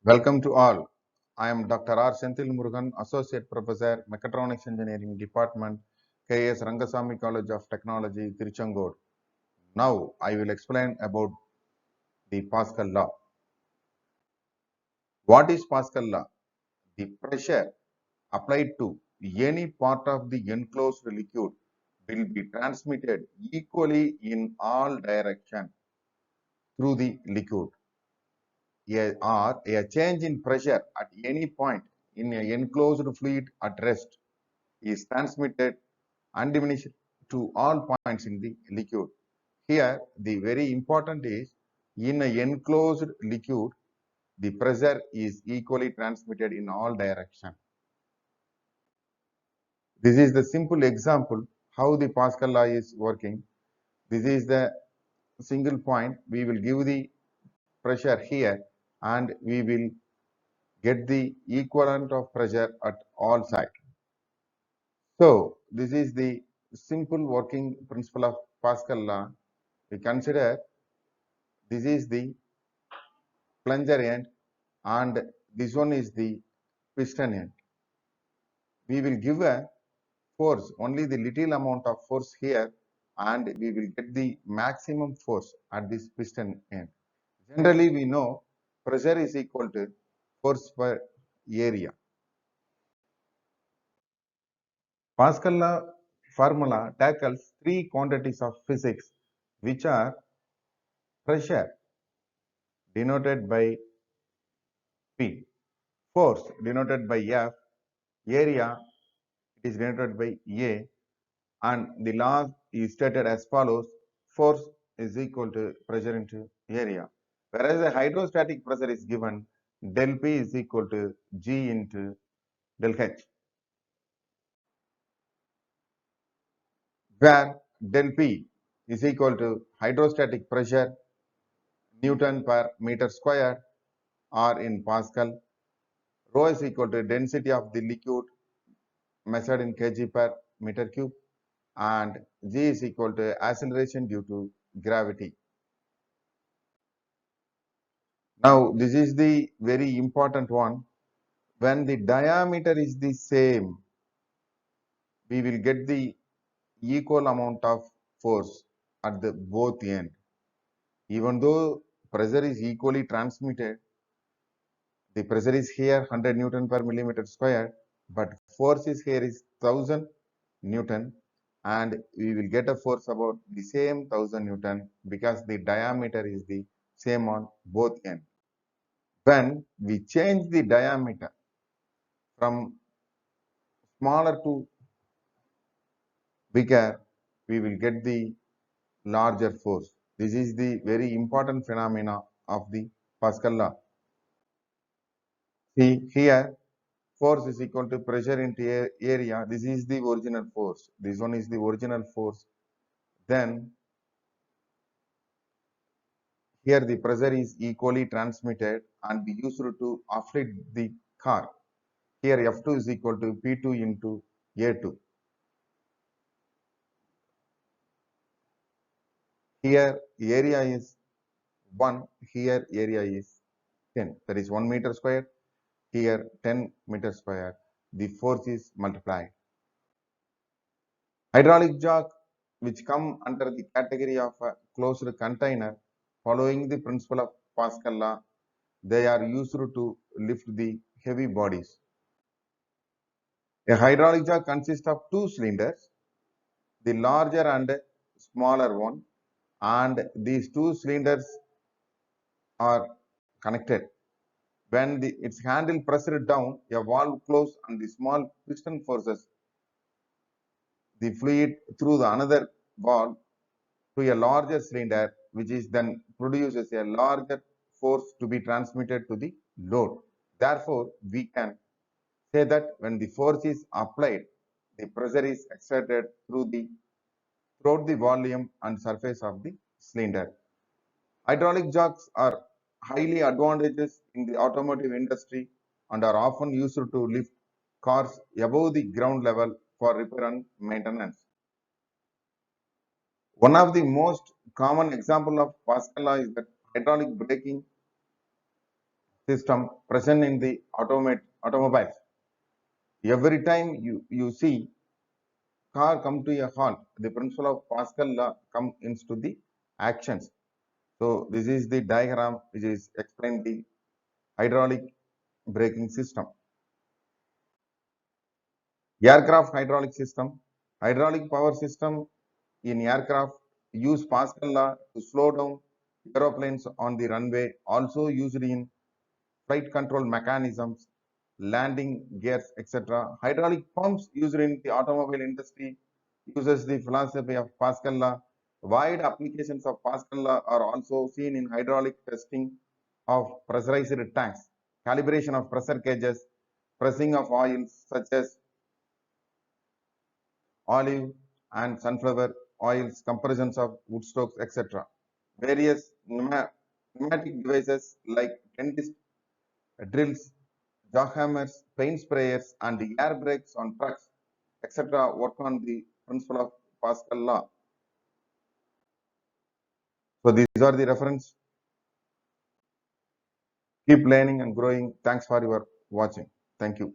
Welcome to all. I am Dr. R. Senthil Murugan, Associate Professor, Mechatronics Engineering Department, K.S.Rangasamy College of Technology, Tiruchengood. Now, I will explain about the Pascal Law. What is Pascal Law? The pressure applied to any part of the enclosed liquid will be transmitted equally in all directions through the liquid. A change in pressure at any point in an enclosed fluid at rest is transmitted undiminished to all points in the liquid. Here, the very important is in an enclosed liquid, the pressure is equally transmitted in all directions. This is the simple example how the Pascal law is working. This is the single point. We will give the pressure here and we will get the equivalent of pressure at all sides. So, this is the simple working principle of Pascal law. We consider this is the plunger end and this one is the piston end. We will give a force, only the little amount of force here, and we will get the maximum force at this piston end. Generally, we know pressure is equal to force per area. Pascal law formula tackles three quantities of physics, which are pressure denoted by P, force denoted by F, area is denoted by A, and the law is stated as follows: force is equal to pressure into area. Whereas the hydrostatic pressure is given, del P is equal to G into del H, where del P is equal to hydrostatic pressure Newton per meter square, or in Pascal. Rho is equal to density of the liquid measured in kg per meter cube, and G is equal to acceleration due to gravity. Now, this is the very important one. When the diameter is the same, we will get the equal amount of force at the both end. Even though pressure is equally transmitted, the pressure is here 100 Newton per millimeter square, but force is here is 1000 Newton, and we will get a force about the same 1000 Newton because the diameter is the same on both ends. When we change the diameter from smaller to bigger, we will get the larger force. This is the very important phenomena of the Pascal law. See here, force is equal to pressure into area. This is the original force. This one is the original force. Then here the pressure is equally transmitted and be used to afflict the car. Here F2 is equal to P2 into A2. Here area is 1, here area is 10. That is 1 meter square. Here 10 meter square. The force is multiplied. Hydraulic jack, which come under the category of a closed container, following the principle of Pascal law, they are used to lift the heavy bodies. A hydraulic jack consists of two cylinders, the larger and smaller one, and these two cylinders are connected. When its handle pressed down, a valve closes and the small piston forces the fluid through the another valve to a larger cylinder, which is then produces a larger force to be transmitted to the load. Therefore, we can say that when the force is applied, the pressure is exerted throughout the volume and surface of the cylinder. Hydraulic jacks are highly advantageous in the automotive industry and are often used to lift cars above the ground level for repair and maintenance. One of the most common example of Pascal law is that hydraulic braking system present in the automobiles. Every time you see car come to a halt, the principle of Pascal law come into the actions. So this is the diagram which is explain the hydraulic braking system. Aircraft hydraulic system. Hydraulic power system in aircraft use Pascal law to slow down aeroplanes on the runway, also used in flight control mechanisms, landing gears, etc. Hydraulic pumps used in the automobile industry uses the philosophy of Pascal law. Wide applications of Pascal law are also seen in hydraulic testing of pressurized tanks, calibration of pressure gauges, pressing of oils such as olive and sunflower oils, compressions of wood stocks, etc. Various pneumatic devices like dentist drills, jackhammers, paint sprayers, and the air brakes on trucks, etc. work on the principle of Pascal law. So these are the reference. Keep learning and growing. Thanks for your watching. Thank you.